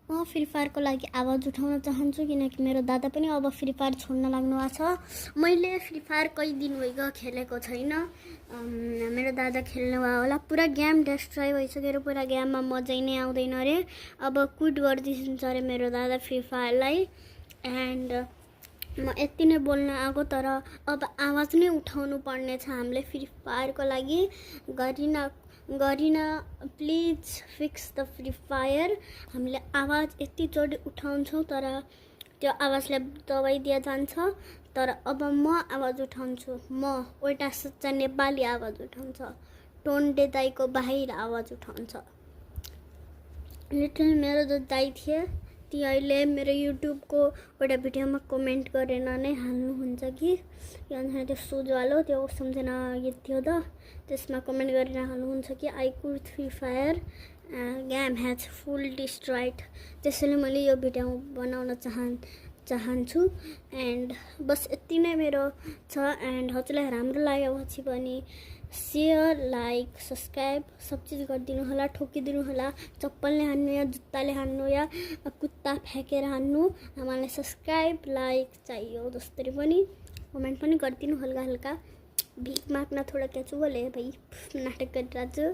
म फ्री फायरको लागि आवाज उठाउन चाहन्छु किनकि मेरो दादा पनि अब फ्री फायर छोड्न लाग्नु भएको छ। मैले फ्री फायर कति दिन भइगयो खेलेको छैन। मेरो दादा खेल्नु भयो होला। पुरा गेम डिस्ट्रोय भइसकेर पुरा गेममा मजै नै आउँदैन अरे। अब क्विट गरिदिन्छ अरे मेरो दादा फ्री फायरलाई। एन्ड म यति नै बोल्न आएको, तर अब आवाज नै उठाउनु पर्ने छ हामीले फ्री फायरको लागि। गरिन please fix the free fire. हामीले आवाज यतिचोटि उठाउँछौँ तर त्यो आवाजले दबाइदिया जान्छ। तर अब म आवाज उठाउँछु, म एउटा सच्चा नेपाली आवाज उठाउँछ, टोन्डे दाईको बाहिर आवाज उठाउँछ। लिटल मेरो जो दाई थिए ती अहिले मेरो युट्युबको एउटा भिडियोमा कमेन्ट गरेर नै हाल्नुहुन्छ कि त्यो सुजवालो त्यो सम्झना गीत थियो त, त्यसमा कमेन्ट गरेर हाल्नुहुन्छ कि I could free fire game has full destroyed. त्यसैले मैले यो भिडियो बनाउन चाहन्छु। एन्ड बस यति नै मेरो छ। एन्ड हजुरलाई राम्रो लागेपछि पनि सेयर लाइक सब्सक्राइब सब चीज गरिदिनु होला। ठोकिदिनु होला, चप्पलले हान्नु या जुत्ताले हान्नु या कुत्ता फ्याँकेर हान्नु। मलाई सब्सक्राइब लाइक चाहियो। जसरी पनि कमेन्ट पनि गरिदिनु हल्का हल्का। भिख माग्न थोडा क्या चुगल है भाइ, नाटक गरिरहेको छु।